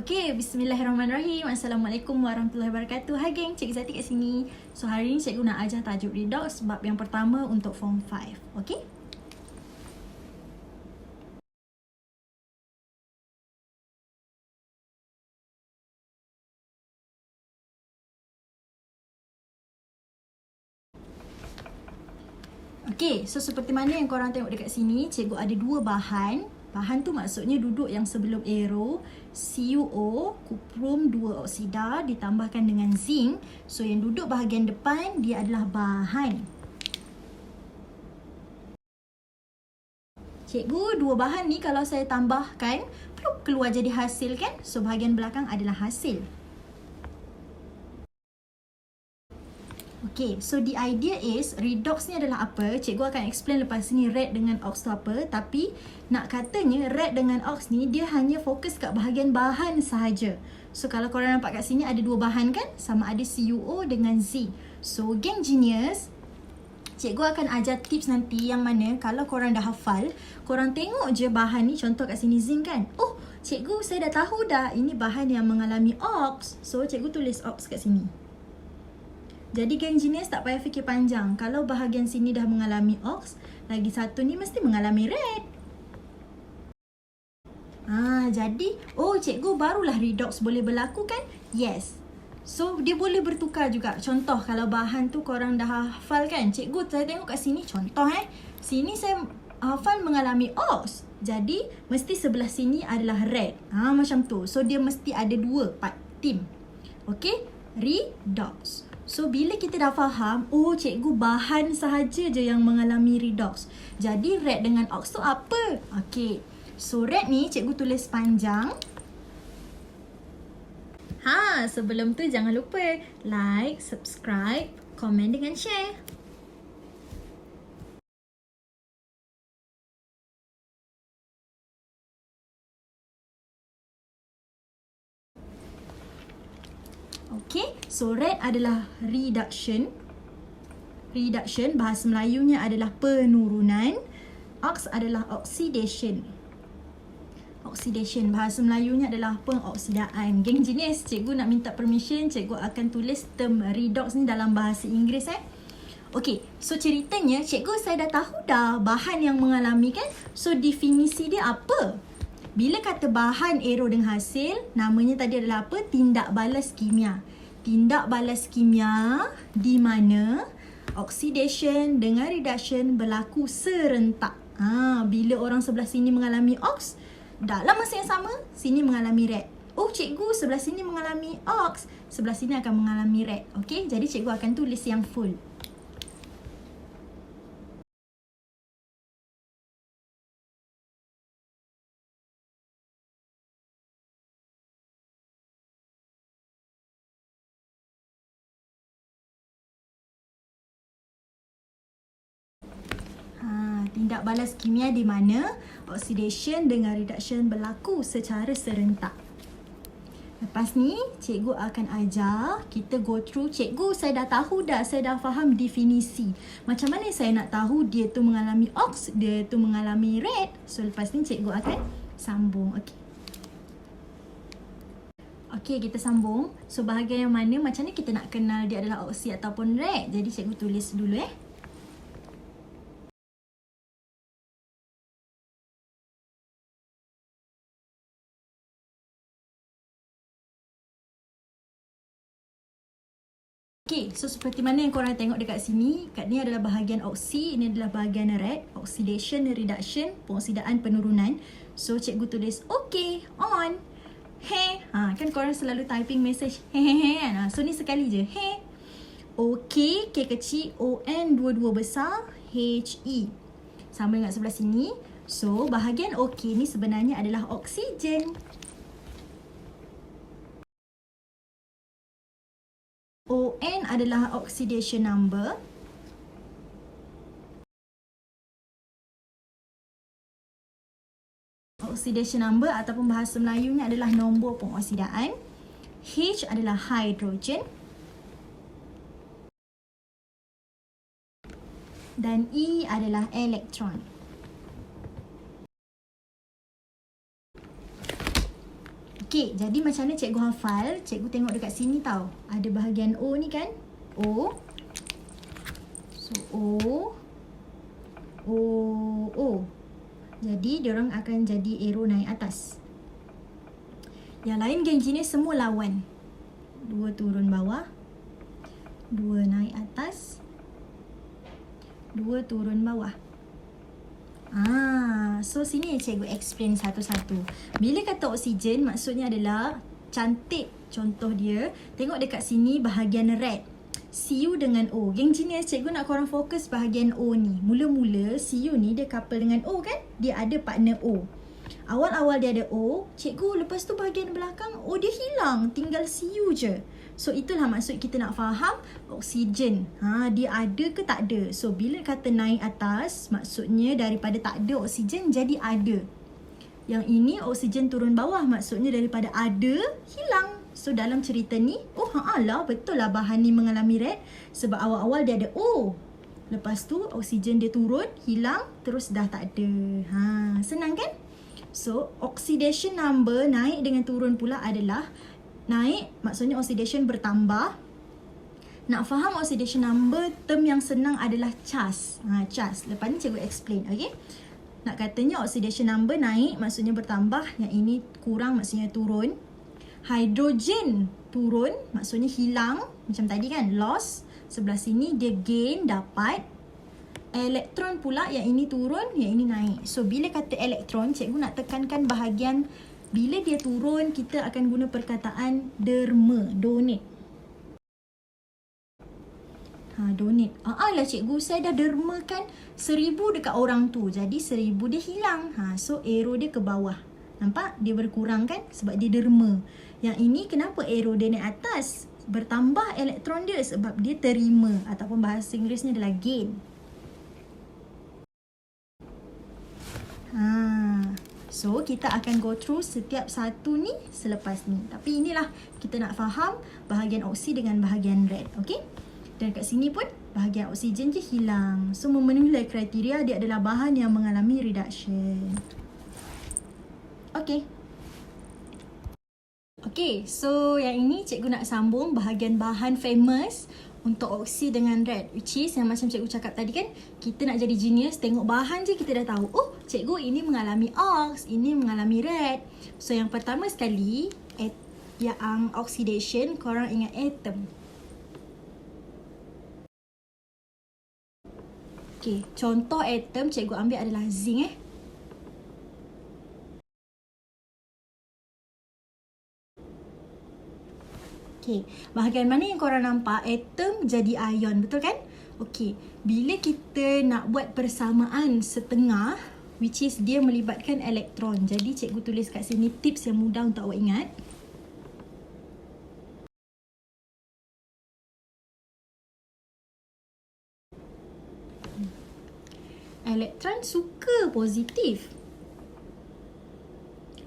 Okey, bismillahirrahmanirrahim. Assalamualaikum warahmatullahi wabarakatuh. Hai geng, Cikgu Zati kat sini. So hari ni cikgu nak ajar tajuk redox bab yang pertama untuk form 5. Okey? Okey, so seperti mana yang korang tengok dekat sini, cikgu ada dua bahan. Bahan tu maksudnya duduk yang sebelum arrow, CuO, kuprum 2 oksida ditambahkan dengan zinc. So yang duduk bahagian depan dia adalah bahan. Cikgu, dua bahan ni kalau saya tambahkan, keluar jadi hasil kan? So bahagian belakang adalah hasil. Okay, so the idea is redox ni adalah apa? Cikgu akan explain lepas ni red dengan ox tu apa. Tapi nak katanya red dengan ox ni dia hanya fokus kat bahagian bahan sahaja. So kalau korang nampak kat sini ada dua bahan kan? Sama ada CuO dengan zinc. So geng genius, cikgu akan ajar tips nanti yang mana kalau korang dah hafal, korang tengok je bahan ni, contoh kat sini zinc kan? Oh, cikgu saya dah tahu dah ini bahan yang mengalami ox. So cikgu tulis ox kat sini. Jadi geng genius tak payah fikir panjang. Kalau bahagian sini dah mengalami ox, lagi satu ni mesti mengalami red. Jadi, cikgu barulah redox boleh berlaku kan? Yes. So, dia boleh bertukar juga. Contoh, kalau bahan tu korang dah hafal kan? Cikgu, saya tengok kat sini, contoh sini saya hafal mengalami ox. Jadi, mesti sebelah sini adalah red. Macam tu. So, dia mesti ada dua part team. Okay? Redox. So, bila kita dah faham, cikgu bahan sahaja je yang mengalami redox. Jadi, red dengan ox tu apa? Okay. So, red ni cikgu tulis panjang. Sebelum tu jangan lupa like, subscribe, komen dengan share. Okay, so red adalah reduction. Reduction, bahasa Melayunya adalah penurunan. Ox adalah oxidation. Oxidation, bahasa Melayunya adalah pengoksidaan. Geng jenis, cikgu nak minta permission, cikgu akan tulis term redox ni dalam bahasa Inggeris Okay, so ceritanya cikgu saya dah tahu dah bahan yang mengalami kan? So definisi dia apa? Bila kata bahan arrow dengan hasil, namanya tadi adalah apa? Tindak balas kimia. Tindak balas kimia di mana oxidation dengan reduction berlaku serentak. Bila orang sebelah sini mengalami ox, dalam masa yang sama, sini mengalami red. Cikgu sebelah sini mengalami ox, sebelah sini akan mengalami red. Okay, jadi cikgu akan tulis yang full. Tindak balas kimia di mana oxidation dengan reduction berlaku secara serentak. Lepas ni, cikgu akan ajar kita go through. Cikgu, saya dah tahu dah, saya dah faham definisi. Macam mana saya nak tahu dia tu mengalami ox, dia tu mengalami red. So, lepas ni cikgu akan sambung. Okay, kita sambung. So, bahagian yang mana, macam ni kita nak kenal dia adalah oksi ataupun red. Jadi, cikgu tulis dulu Okay, so seperti mana yang korang tengok dekat sini, kat ni adalah bahagian oksi, ini adalah bahagian red, oxidation, reduction, pengoksidaan, penurunan. So, cikgu tulis, okay, on. Kan korang selalu typing message, kan? So, ni sekali je, okay, K kecil, ON, dua-dua besar, HE. Sama dengan sebelah sini. So, bahagian okay ni sebenarnya adalah oksigen. ON adalah oxidation number. Oxidation number ataupun bahasa Melayunya adalah nombor pengoksidaan. H adalah hydrogen. Dan E adalah elektron. Okey, jadi macam mana cikgu hafal? Cikgu tengok dekat sini tau. Ada bahagian O ni kan? O. So, O. Jadi, diorang akan jadi arrow naik atas. Yang lain geng jenis semua lawan. 2 turun bawah. 2 naik atas. 2 turun bawah. So sini cikgu explain satu-satu. Bila kata oksigen, maksudnya adalah cantik. Contoh dia, tengok dekat sini bahagian red. CU dengan O. Geng jenis, cikgu nak korang fokus bahagian O ni. Mula-mula CU ni dia couple dengan O kan? Dia ada partner O. Awal-awal dia ada O, cikgu lepas tu bahagian belakang O dia hilang, tinggal CU je. So itulah maksud kita nak faham oksigen. Dia ada ke tak ada. So bila kata naik atas, maksudnya daripada tak ada oksigen jadi ada. Yang ini oksigen turun bawah, maksudnya daripada ada hilang. So dalam cerita ni, betul lah bahan ni mengalami red sebab awal-awal dia ada O. Lepas tu oksigen dia turun, hilang, terus dah tak ada. Senang kan? So oxidation number naik dengan turun pula adalah naik, maksudnya oxidation bertambah. Nak faham oxidation number, term yang senang adalah CHAS. CHAS. Lepas ni cikgu explain, okay? Nak katanya oxidation number naik, maksudnya bertambah. Yang ini kurang, maksudnya turun. Hidrogen turun, maksudnya hilang. Macam tadi kan, loss. Sebelah sini dia gain, dapat. Elektron pula, yang ini turun, yang ini naik. So, bila kata elektron, cikgu nak tekankan bahagian bila dia turun, kita akan guna perkataan derma, donate. Donate. Lah cikgu, saya dah dermakan 1000 dekat orang tu. Jadi 1000 dia hilang. So arrow dia ke bawah. Nampak? Dia berkurang kan? Sebab dia derma. Yang ini kenapa arrow dia naik atas? Bertambah elektron dia sebab dia terima. Ataupun bahasa Inggerisnya adalah gain. So, kita akan go through setiap satu ni selepas ni. Tapi inilah kita nak faham bahagian oksi dengan bahagian red. Okay? Dan kat sini pun bahagian oksigen je hilang. So, memenuhi kriteria dia adalah bahan yang mengalami reduction. Okay. Okay, so yang ini cikgu nak sambung bahagian bahan famous untuk oksi dengan red, which is yang macam cikgu cakap tadi kan, kita nak jadi genius, tengok bahan je kita dah tahu, cikgu ini mengalami ox, ini mengalami red. So yang pertama sekali, yang oxidation, korang ingat atom. Okay, contoh atom cikgu ambil adalah zinc Okay, bahagian mana yang korang nampak atom jadi ion, betul kan? Okay, bila kita nak buat persamaan setengah, which is dia melibatkan elektron. Jadi cikgu tulis kat sini tips yang mudah untuk awak ingat. Elektron suka positif.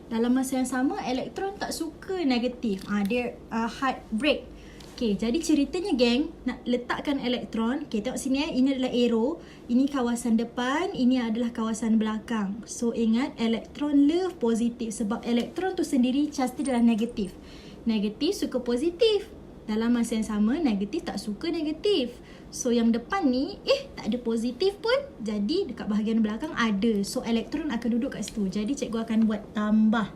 Dalam masa yang sama, elektron tak suka negatif. Dia hard break. Okay, jadi ceritanya geng, nak letakkan elektron. Okay, tengok sini ini adalah arrow. Ini kawasan depan, ini adalah kawasan belakang. So, ingat elektron love positif. Sebab elektron tu sendiri charge dia adalah negatif. Negatif suka positif. Dalam masa yang sama, negatif tak suka negatif. So, yang depan ni, tak ada positif pun. Jadi, dekat bahagian belakang ada. So, elektron akan duduk kat situ. Jadi, cikgu akan buat tambah.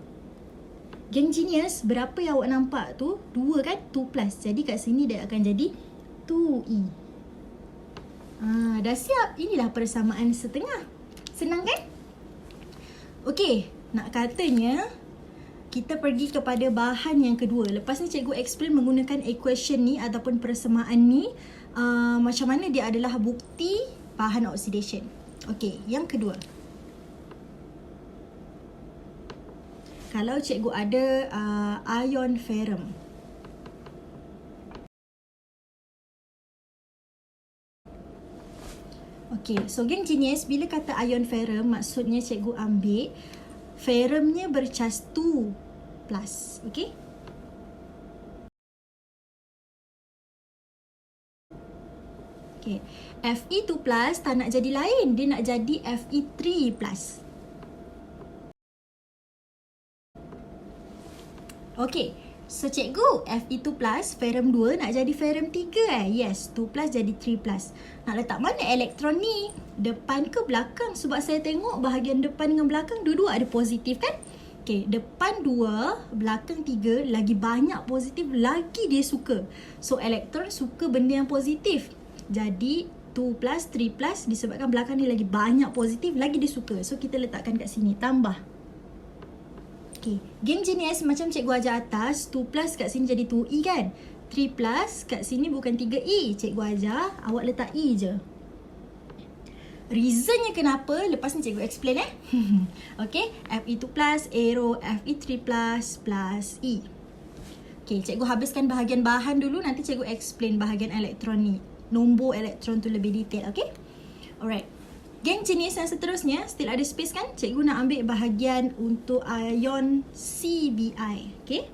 Geng genius, berapa yang awak nampak tu? 2 kan? 2 plus. Jadi, kat sini dia akan jadi 2E. Dah siap? Inilah persamaan setengah. Senang kan? Okey, nak katanya, kita pergi kepada bahan yang kedua. Lepas ni cikgu explain menggunakan equation ni ataupun persamaan ni. Macam mana dia adalah bukti bahan oxidation. Okey, yang kedua. Kalau cikgu ada ion ferrum. Okey, so geng genius, bila kata ion ferrum, maksudnya cikgu ambil ferrumnya bercas 2 plus. Okey? Okay. Fe2 plus tak nak jadi lain. Dia nak jadi Fe3 plus. Okay, so cikgu Fe2 plus ferrum 2 nak jadi ferrum 3 Yes, 2 plus jadi 3 plus. Nak letak mana elektron ni? Depan ke belakang? Sebab saya tengok bahagian depan dengan belakang dua-dua ada positif kan? Okay, depan 2, belakang 3, lagi banyak positif, lagi dia suka. So elektron suka benda yang positif. Jadi 2 plus, 3 plus disebabkan belakang ni lagi banyak positif, lagi dia suka. So kita letakkan kat sini, tambah. Okay, geng jenis macam cikgu ajar atas, 2 plus kat sini jadi 2E kan? 3 plus kat sini bukan 3E. Cikgu ajar, awak letak E je. Reasonnya kenapa, lepas ni cikgu explain Okay, Fe2 plus, arrow Fe3 plus E. Okay, cikgu habiskan bahagian bahan dulu, nanti cikgu explain bahagian elektron ni. Nombor elektron tu lebih detail, okay? Alright. Geng jenis yang seterusnya, still ada space kan? Cikgu nak ambil bahagian untuk ion CBI. Okay?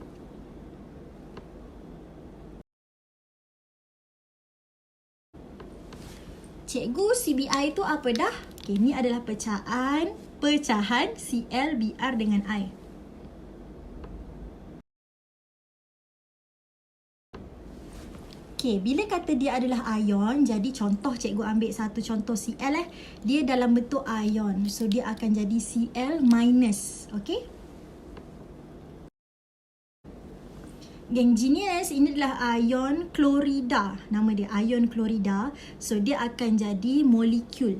Cikgu, CBI tu apa dah? Okay, ni adalah pecahan Cl, Br dengan I. Okay, bila kata dia adalah ion, jadi contoh cikgu ambil satu contoh Cl dia dalam bentuk ion. So, dia akan jadi Cl minus. Okay? Geng jenis, ini adalah ion klorida. Nama dia ion klorida. So, dia akan jadi molekul.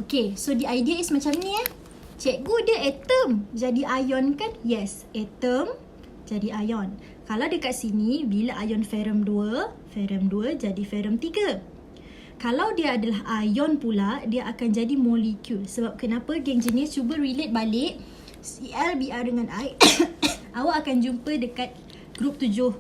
Okay, so the idea is macam ni Cikgu, dia atom jadi ion kan? Yes, atom jadi ion. Kalau dekat sini, bila ion ferrum 2 jadi ferrum 3. Kalau dia adalah ion pula, dia akan jadi molekul. Sebab kenapa geng jenis, cuba relate balik Cl, Br dengan I. Awak akan jumpa dekat grup 17.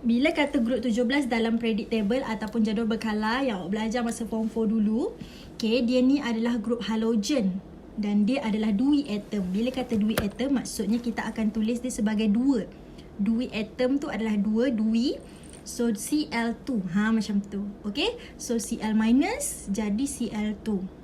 Bila kata grup 17 dalam predictable ataupun jadual berkala yang awak belajar masa form 4 dulu, okay, dia ni adalah grup halogen dan dia adalah dui atom. Bila kata dui atom, maksudnya kita akan tulis dia sebagai 2. Dui atom tu adalah 2 dui. So Cl2, macam tu. Okay, so Cl minus jadi Cl2.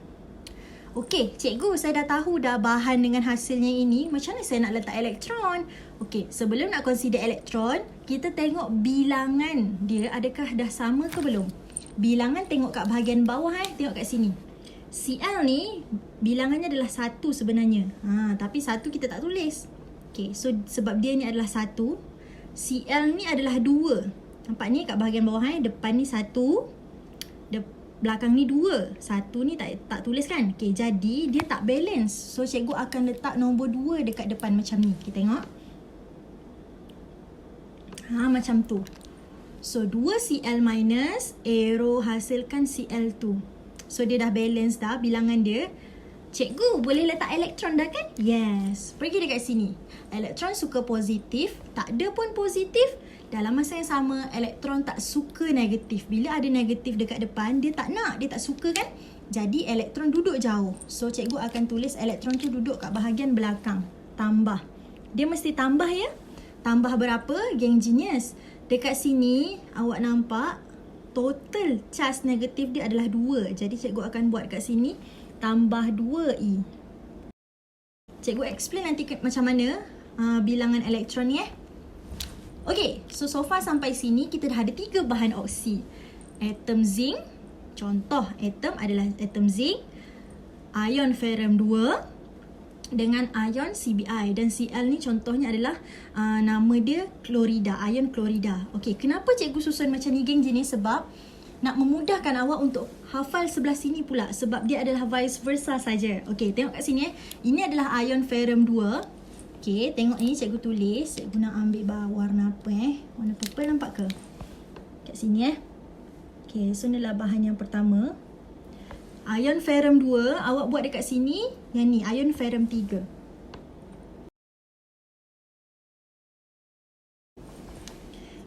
Okay, cikgu, saya dah tahu dah bahan dengan hasilnya ini. Macam mana saya nak letak elektron? Okay, sebelum nak consider elektron, kita tengok bilangan dia adakah dah sama ke belum. Bilangan tengok kat bahagian bawah tengok kat sini. Cl ni bilangannya adalah 1 sebenarnya. Tapi 1 kita tak tulis. Okay, so sebab dia ni adalah 1, Cl ni adalah 2. Nampak ni kat bahagian bawah depan ni 1, belakang ni 2. 1 ni tak tulis kan? Okay, jadi dia tak balance. So cikgu akan letak nombor 2 dekat depan macam ni. Kita tengok. Macam tu. So 2 Cl minus, arrow hasilkan Cl2. So dia dah balance dah bilangan dia. Cikgu, boleh letak elektron dah kan? Yes. Pergi dekat sini. Elektron suka positif, tak ada pun positif. Dalam masa yang sama, elektron tak suka negatif. Bila ada negatif dekat depan, dia tak nak, dia tak suka kan? Jadi elektron duduk jauh. So cikgu akan tulis elektron tu duduk kat bahagian belakang. Tambah. Dia mesti tambah ya. Tambah berapa? Geng genius. Dekat sini, awak nampak total charge negatif dia adalah 2. Jadi cikgu akan buat kat sini, tambah 2E. Cikgu explain nanti macam mana bilangan elektron ni Okay, so far sampai sini kita dah ada 3 bahan oksi. Atom zinc, contoh atom adalah atom zinc, ion ferrum 2 dengan ion CBI. Dan Cl ni contohnya adalah nama dia klorida, ion klorida. Okay, kenapa cikgu susun macam ni geng jenis? Sebab nak memudahkan awak untuk hafal sebelah sini pula. Sebab dia adalah vice versa saja. Okay, tengok kat sini Ini adalah ion ferrum 2. Okay, tengok ni cikgu tulis. Cikgu nak ambil warna apa Warna purple nampak ke? Kat sini Okay, so inilah bahan yang pertama. Ion ferrum 2, awak buat dekat sini. Yang ni, ion ferrum 3.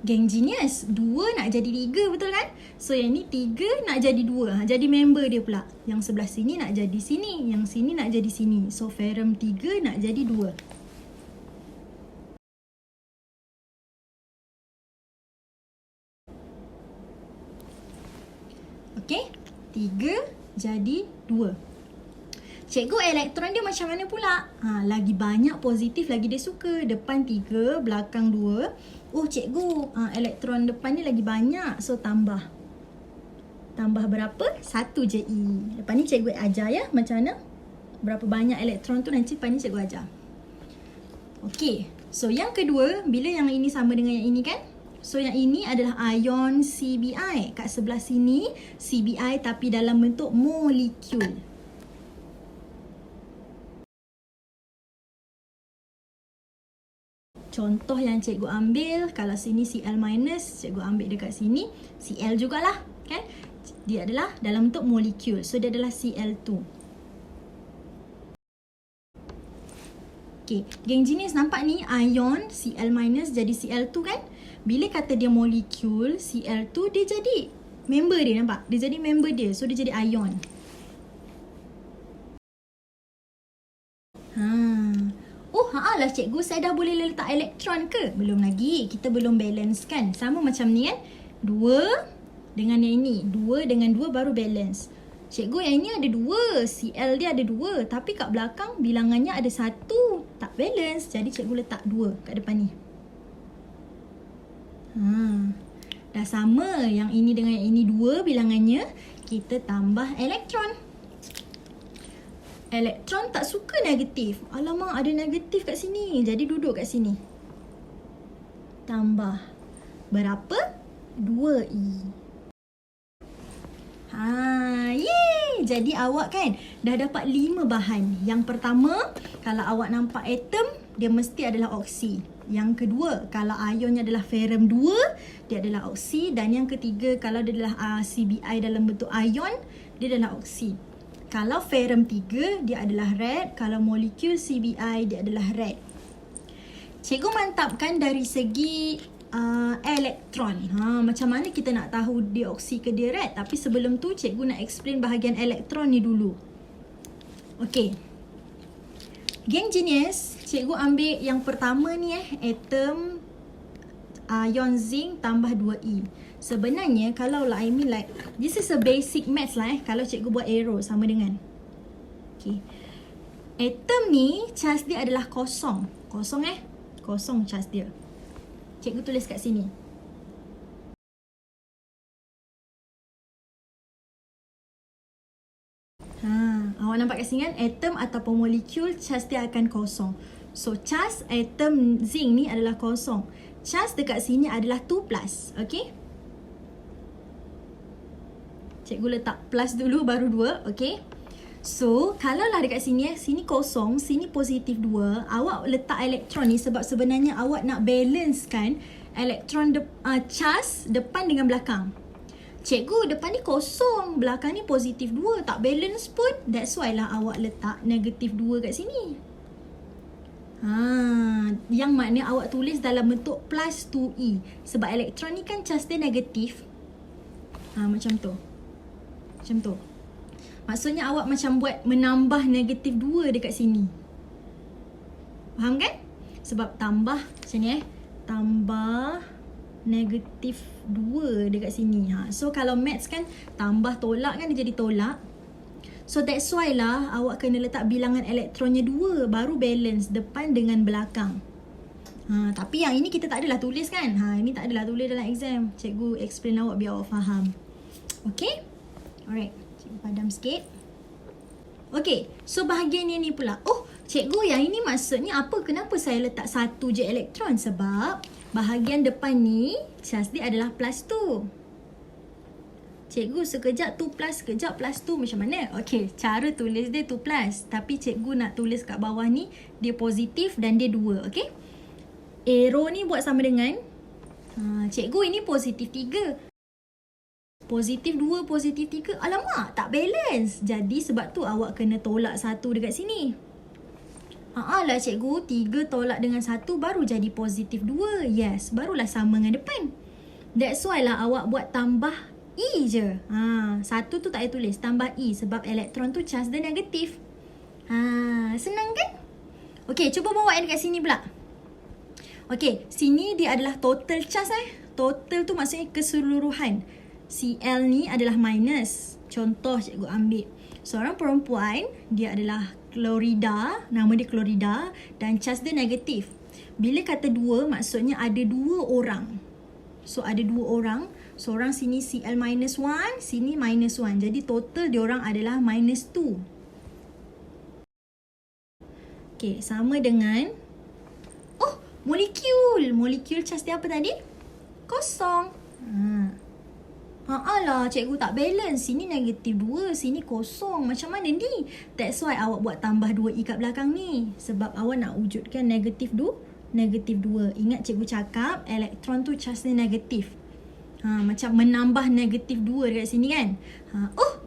Geng genius, 2 nak jadi 3 betul kan? So yang ni 3 nak jadi 2. Jadi member dia pula. Yang sebelah sini nak jadi sini. Yang sini nak jadi sini. So ferrum 3 nak jadi 2. Okay, 3 jadi 2. Cikgu, elektron dia macam mana pula? Lagi banyak positif lagi dia suka. Depan 3, belakang 2. Oh cikgu, elektron depan ni lagi banyak. So tambah. Tambah berapa? 1 je E. Lepas ni cikgu ajar ya macam mana. Berapa banyak elektron tu nanti lepas ni cikgu ajar. Okey. So yang kedua, bila yang ini sama dengan yang ini kan? So yang ini adalah ion CBI. Kat sebelah sini CBI tapi dalam bentuk molekul. Contoh yang cikgu ambil, kalau sini Cl minus, cikgu ambil dekat sini Cl jugalah kan. Dia adalah dalam bentuk molekul. So dia adalah Cl2. Okey, geng jenis nampak ni ion Cl minus jadi Cl2 kan. Bila kata dia molekul Cl2, dia jadi member dia, nampak? Dia jadi member dia. So dia jadi ion. Lah cikgu, saya dah boleh letak elektron ke? Belum lagi, kita belum balance kan. Sama macam ni kan. 2 dengan yang ini. 2 dengan 2 baru balance. Cikgu, yang ini ada 2. Cl dia ada 2. Tapi kat belakang bilangannya ada 1. Tak balance. Jadi cikgu letak 2 kat depan ni. Dah sama. Yang ini dengan yang ini 2 bilangannya. Kita tambah elektron. Elektron tak suka negatif. Alamak, ada negatif kat sini. Jadi duduk kat sini. Tambah. Berapa? 2E. Yeay! Jadi awak kan dah dapat 5 bahan. Yang pertama, kalau awak nampak atom, dia mesti adalah oksi. Yang kedua, kalau ionnya adalah ferrum 2, dia adalah oksi. Dan yang ketiga, kalau dia adalah CBI dalam bentuk ion, dia adalah oksi. Kalau ferrum 3, dia adalah red. Kalau molekul CBI, dia adalah red. Cikgu mantapkan dari segi elektron. Macam mana kita nak tahu dia oksi ke dia red? Tapi sebelum tu, cikgu nak explain bahagian elektron ni dulu. Okey. Geng jenis, cikgu ambil yang pertama ni atom ion zinc tambah 2E. Sebenarnya kalau lah I mean like this is a basic maths lah kalau cikgu buat arrow sama dengan. Okay. Atom ni charge dia adalah kosong. Kosong Kosong charge dia. Cikgu tulis kat sini. Awak nampak kat sini kan, atom ataupun molekul charge dia akan kosong. So charge atom zinc ni adalah kosong. Charge dekat sini adalah 2+. Okay. Cikgu letak plus dulu baru 2. Okay. So kalau lah dekat sini sini kosong, sini positif 2. Awak letak elektron ni sebab sebenarnya awak nak balance kan elektron charge depan dengan belakang. Cikgu, depan ni kosong, belakang ni positif 2, tak balance pun. That's why lah awak letak negatif 2 kat sini. Yang makna awak tulis dalam bentuk plus 2E. Sebab elektron ni kan charge dia negatif. Macam tu. Macam tu. Maksudnya awak macam buat menambah negatif 2 dekat sini. Faham kan? Sebab tambah macam ni tambah negatif 2 dekat sini. So kalau maths kan tambah tolak kan dia jadi tolak. So that's why lah awak kena letak bilangan elektronnya 2 baru balance depan dengan belakang. Tapi yang ini kita tak adalah tulis kan. Ini tak adalah tulis dalam exam. Cikgu explain awak biar awak faham. Okay? Alright. Cikgu padam sikit. Okay. So bahagian yang ni pula. Oh, cikgu yang ini maksudnya apa? Kenapa saya letak 1 je elektron? Sebab bahagian depan ni charge dia adalah plus 2. Cikgu sekejap 2 plus, sekejap plus 2 macam mana? Okay, cara tulis dia 2 plus. Tapi cikgu nak tulis kat bawah ni, dia positif dan dia 2. Okay? Arrow ni buat sama dengan, cikgu ini positif 3. Positif 2, positif 3. Alamak, tak balance. Jadi sebab tu awak kena tolak 1 dekat sini. Lah cikgu, 3 tolak dengan 1 baru jadi positif 2. Yes, barulah sama dengan depan. That's why lah awak buat tambah E je. 1 tu tak payah tulis. Tambah E sebab elektron tu charge dia negatif. Senang kan? Okay, cuba bawa dekat sini pula. Okay, sini dia adalah total charge Total tu maksudnya keseluruhan. Cl ni adalah minus. Contoh cikgu ambil seorang perempuan, dia adalah klorida, nama dia klorida dan cas dia negatif. Bila kata dua, maksudnya ada dua orang. So ada dua orang, seorang sini Cl minus 1, sini minus 1. Jadi total diorang adalah minus 2. Okay, sama dengan molekul. Molekul cas dia apa tadi? Kosong. Lah, cikgu tak balance. Sini negatif 2, sini kosong. Macam mana ni? That's why awak buat tambah 2i kat belakang ni. Sebab awak nak wujudkan negatif 2. Ingat cikgu cakap elektron tu cas dia negatif. Macam menambah negatif 2 dekat sini kan.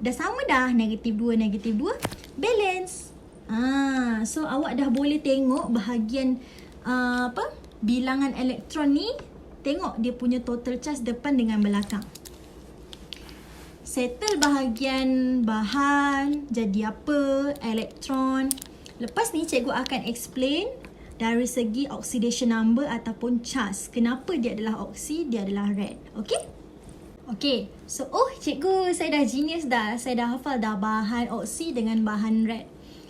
Dah sama dah. Negatif 2, balance. So awak dah boleh tengok bahagian bilangan elektron ni. Tengok dia punya total charge depan dengan belakang. Settle bahagian bahan, jadi apa, elektron. Lepas ni cikgu akan explain dari segi oxidation number ataupun charge. Kenapa dia adalah oksi, dia adalah red. Okay. So, cikgu, saya dah genius dah. Saya dah hafal dah bahan oksi dengan bahan red.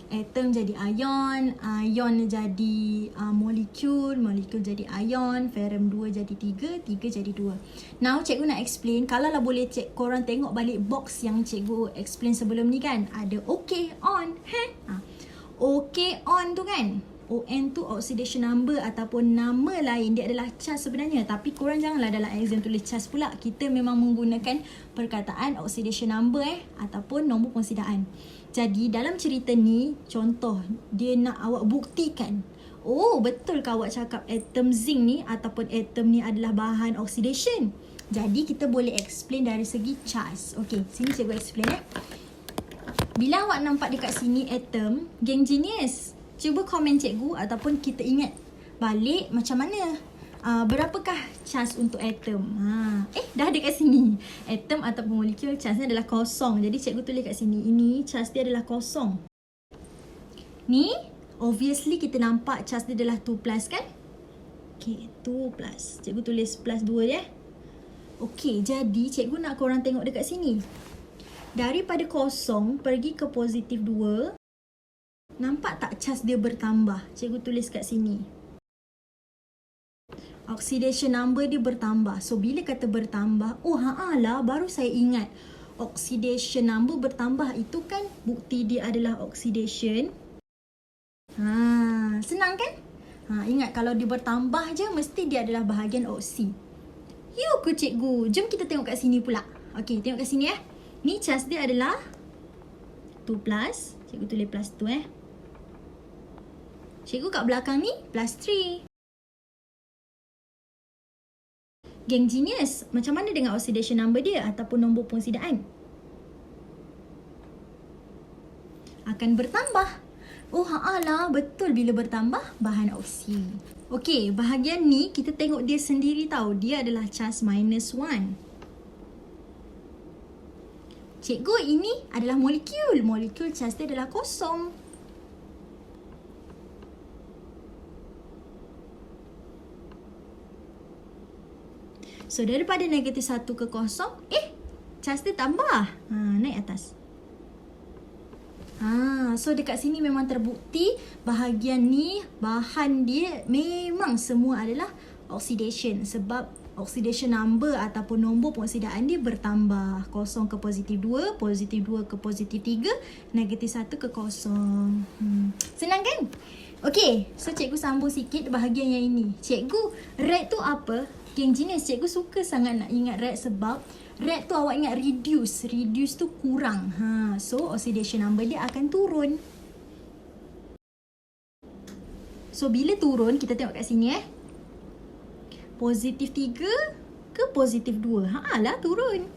Atom jadi ion, ion jadi molekul, molekul jadi ion, ferrum 2 jadi 3, 3 jadi 2. Now cikgu nak explain, kalau lah boleh korang tengok balik box yang cikgu explain sebelum ni kan, ada OK on. OK on tu kan, ON tu oxidation number ataupun nama lain, dia adalah charge sebenarnya. Tapi korang janganlah dalam exam tulis charge pula. Kita memang menggunakan perkataan oxidation number ataupun nombor pengusidaan. Jadi dalam cerita ni, contoh dia nak awak buktikan, betul ke awak cakap atom zinc ni ataupun atom ni adalah bahan oxidation. Jadi kita boleh explain dari segi charge. Okay, sini cikgu explain Bila awak nampak dekat sini atom, geng genius, cuba komen cikgu ataupun kita ingat balik macam mana. Berapakah charge untuk atom? Dah ada kat sini. Atom ataupun molekul charge nya adalah kosong. Jadi cikgu tulis kat sini. Ini charge dia adalah kosong. Ni obviously kita nampak charge dia adalah 2 plus kan? Okay, 2 plus. Cikgu tulis plus 2 je. Okay, jadi cikgu nak korang tengok dekat sini. Daripada kosong pergi ke positif 2. Nampak tak charge dia bertambah? Cikgu tulis kat sini. Oxidation number dia bertambah. So bila kata bertambah, baru saya ingat. Oxidation number bertambah itu kan bukti dia adalah oxidation. Senang kan? Ingat kalau dia bertambah je mesti dia adalah bahagian oksi. Yuk cikgu, jom kita tengok kat sini pula. Okey, tengok kat sini Ni charge dia adalah 2 plus. Cikgu tulis plus 2 Cikgu kat belakang ni plus 3. Geng genius, macam mana dengan oxidation number dia ataupun nombor pengusidaan? Akan bertambah. Betul bila bertambah bahan oksi. Okey, bahagian ni kita tengok dia sendiri tahu. Dia adalah charge minus 1. Cikgu, ini adalah molekul. Molekul charge dia adalah kosong. So, daripada negatif 1 ke kosong, charge dia tambah. Naik atas. So, dekat sini memang terbukti bahagian ni, bahan dia memang semua adalah oxidation. Sebab oxidation number ataupun nombor pengoksidaan dia bertambah. Kosong ke positif 2, positif 2 ke positif 3, negatif 1 ke kosong. Senang kan? Okay, so cikgu sambung sikit bahagian yang ini. Cikgu, red tu apa? Geng jenis, cikgu suka sangat nak ingat red sebab red tu awak ingat reduce. Reduce tu kurang. So oxidation number dia akan turun. So bila turun, kita tengok kat sini positif 3 ke positif 2. Lah turun.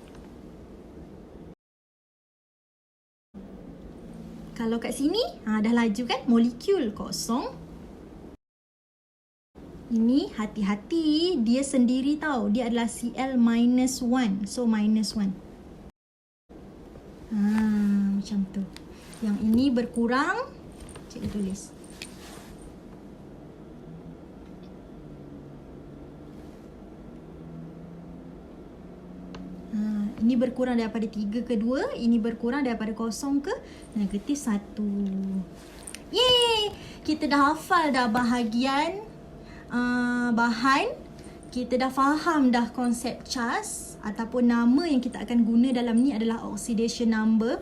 Kalau kat sini, dah laju kan? Molekul kosong. Ini hati-hati, dia sendiri tahu. Dia adalah Cl minus 1. So, minus 1. Macam tu. Yang ini berkurang. Cikgu tulis. Ini berkurang daripada 3 ke 2. Ini berkurang daripada kosong ke negatif 1. Yeay! Kita dah hafal dah bahagian bahan. Kita dah faham dah konsep charge ataupun nama yang kita akan guna dalam ni adalah oxidation number.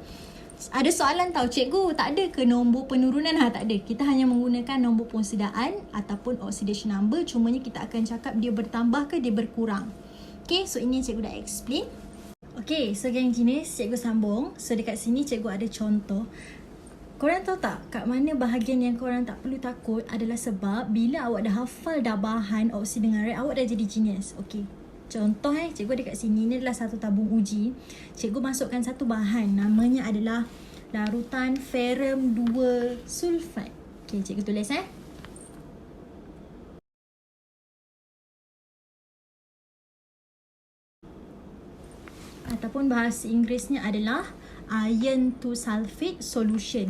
Ada soalan tahu cikgu, tak ada ke nombor penurunan? Tak ada. Kita hanya menggunakan nombor pengosidaan ataupun oxidation number. Cumanya kita akan cakap dia bertambah ke dia berkurang. Okay, so ini cikgu dah explain. Okay, so geng jenis cikgu sambung. So dekat sini cikgu ada contoh. Korang tahu tak kat mana bahagian yang korang tak perlu takut adalah sebab bila awak dah hafal dah bahan oksi dengan red, awak dah jadi genius. Okay, contoh cikgu ada kat sini. Ini adalah satu tabung uji. Cikgu masukkan satu bahan. Namanya adalah larutan ferrum 2 sulfat. Okay, cikgu tulis ataupun bahasa Inggerisnya adalah iron 2 sulfate solution.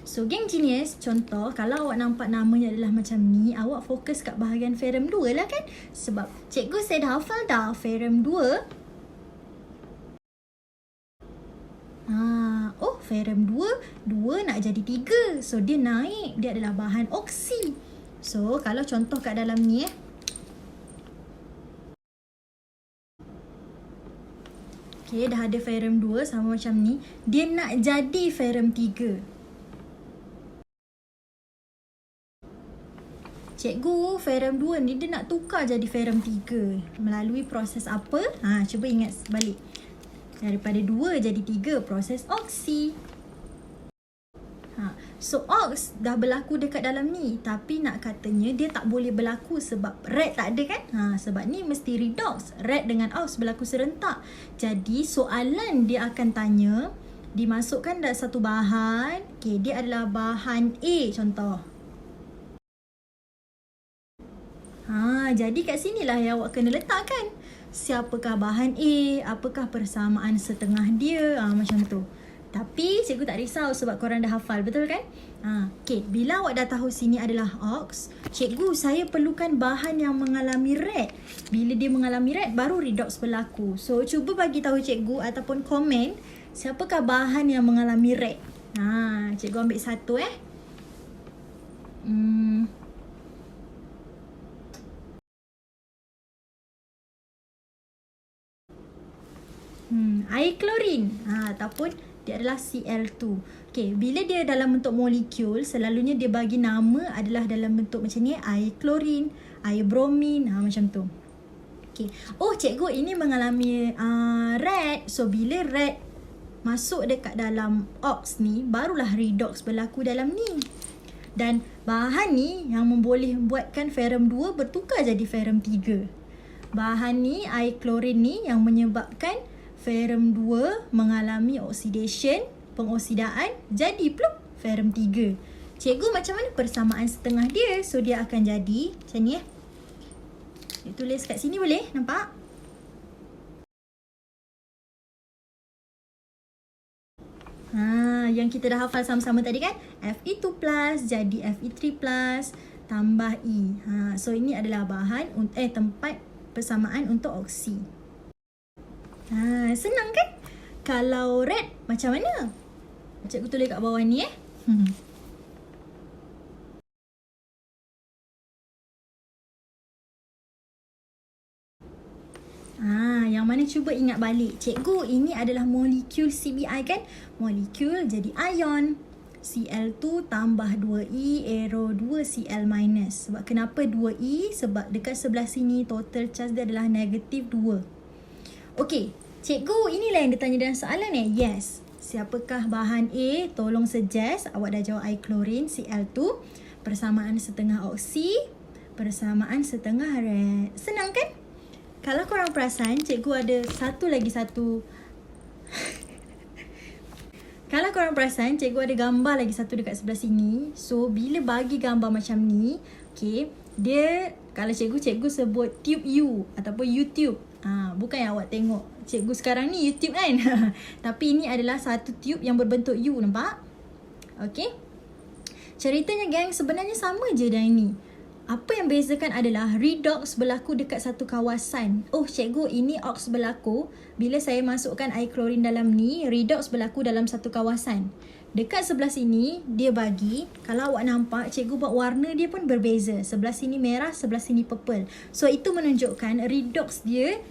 So geng genius, contoh kalau awak nampak namanya adalah macam ni, awak fokus kat bahagian ferrum 2 lah kan. Sebab cikgu saya dah hafal dah ferrum 2. Ferrum 2 nak jadi 3. So dia naik, dia adalah bahan oksi. So kalau contoh kat dalam ni okay, dah ada ferrum 2 sama macam ni. Dia nak jadi ferrum 3. Cikgu, ferrum 2 ni dia nak tukar jadi ferrum 3. Melalui proses apa? Cuba ingat balik. Daripada 2 jadi 3, proses oksi. So ox dah berlaku dekat dalam ni, tapi nak katanya dia tak boleh berlaku sebab red tak ada kan. Sebab ni mesti redox. Red dengan ox berlaku serentak. Jadi soalan dia akan tanya, dimasukkan dalam satu bahan. Okay, dia adalah bahan A contoh. Jadi kat sinilah yang awak kena letakkan. Siapakah bahan A? Apakah persamaan setengah dia? Macam tu. Tapi cikgu tak risau sebab korang dah hafal, betul kan? Okay, bila awak dah tahu sini adalah ox, cikgu saya perlukan bahan yang mengalami red. Bila dia mengalami red, baru redox berlaku. So cuba bagi tahu cikgu ataupun komen, siapakah bahan yang mengalami red? Cikgu ambil satu air klorin ataupun dia adalah Cl2. Okay, bila dia dalam bentuk molekul, selalunya dia bagi nama adalah dalam bentuk macam ni, air klorin, air bromin, macam tu. Okay. Cikgu ini mengalami red. So bila red masuk dekat dalam ox ni, barulah redox berlaku dalam ni. Dan bahan ni yang boleh buatkan ferrum 2 bertukar jadi ferrum 3. Bahan ni, air klorin ni yang menyebabkan ferrum 2 mengalami oksidation, pengosidaan, jadi pluk ferrum 3. Cikgu macam mana persamaan setengah dia? So dia akan jadi macam ni Dia tulis kat sini boleh? Nampak? Yang kita dah hafal sama-sama tadi kan? Fe2+ jadi Fe3+ tambah E. So ini adalah bahan tempat persamaan untuk oksi. Senang kan? Kalau red macam mana? Cikgu tulis kat bawah ni Yang mana cuba ingat balik. Cikgu, ini adalah molekul CBI kan? Molekul jadi ion. Cl2 tambah 2E arrow 2Cl minus. Sebab kenapa 2E? Sebab dekat sebelah sini total charge dia adalah negatif 2. Okey, cikgu, inilah yang ditanya dalam soalan Yes. Siapakah bahan A? Tolong suggest. Awak dah jawab air klorin, Cl2. Persamaan setengah oksi, persamaan setengah red. Senang kan? Kalau korang perasan, cikgu ada satu Kalau korang perasan, cikgu ada gambar lagi satu dekat sebelah sini. So, bila bagi gambar macam ni, okay, dia, kalau cikgu sebut tube U ataupun YouTube. Bukan yang awak tengok cikgu sekarang ni YouTube kan. Tapi ini adalah satu tube yang berbentuk U, nampak? Okay. Ceritanya geng, sebenarnya sama je dah ini. Apa yang bezakan adalah redox berlaku dekat satu kawasan. Oh cikgu, ini ox berlaku bila saya masukkan air klorin dalam ni, redox berlaku dalam satu kawasan. Dekat sebelah sini dia bagi, kalau awak nampak cikgu buat warna dia pun berbeza. Sebelah sini merah, sebelah sini purple. So itu menunjukkan redox dia,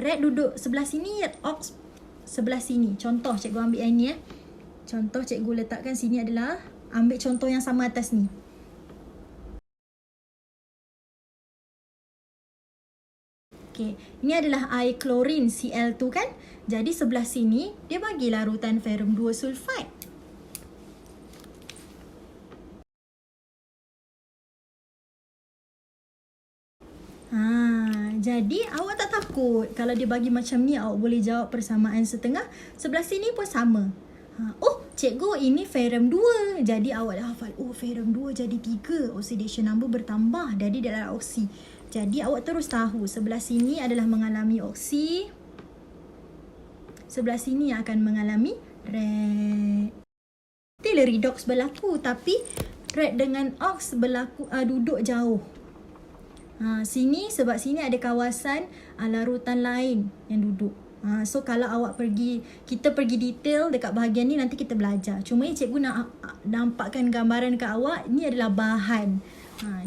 red duduk sebelah sini, ox sebelah sini. Contoh cikgu ambil yang ni Contoh cikgu letakkan sini adalah, ambil contoh yang sama atas ni. Okay, ini adalah air klorin Cl2 kan. Jadi sebelah sini dia bagi larutan ferrum 2 sulfat. Jadi awak tak takut kalau dia bagi macam ni, awak boleh jawab persamaan setengah. Sebelah sini pun sama. Oh cikgu, ini ferrum 2. Jadi awak dah hafal, oh ferrum 2 jadi 3. Oxidation number bertambah, jadi dia adalah oksi. Jadi awak terus tahu sebelah sini adalah mengalami oksi, sebelah sini akan mengalami red. Still redox berlaku, tapi red dengan ox berlaku duduk jauh. Sini sebab sini ada kawasan larutan lain yang duduk. So kalau awak kita pergi detail dekat bahagian ni, nanti kita belajar. Cuma cikgu nak nampakkan gambaran ke awak, ni adalah bahan.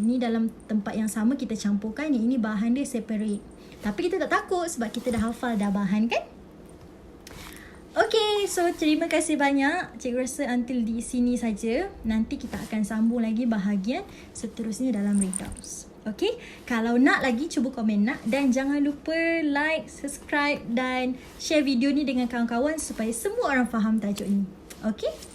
Ni dalam tempat yang sama kita campurkan, ini bahan dia separate. Tapi kita tak takut sebab kita dah hafal dah bahan kan. Okay, so terima kasih banyak. Cikgu rasa until di sini saja. Nanti kita akan sambung lagi bahagian seterusnya dalam redox. Okay, kalau nak lagi cuba komen nak. Dan jangan lupa like, subscribe dan share video ni dengan kawan-kawan supaya semua orang faham tajuk ni. Okay.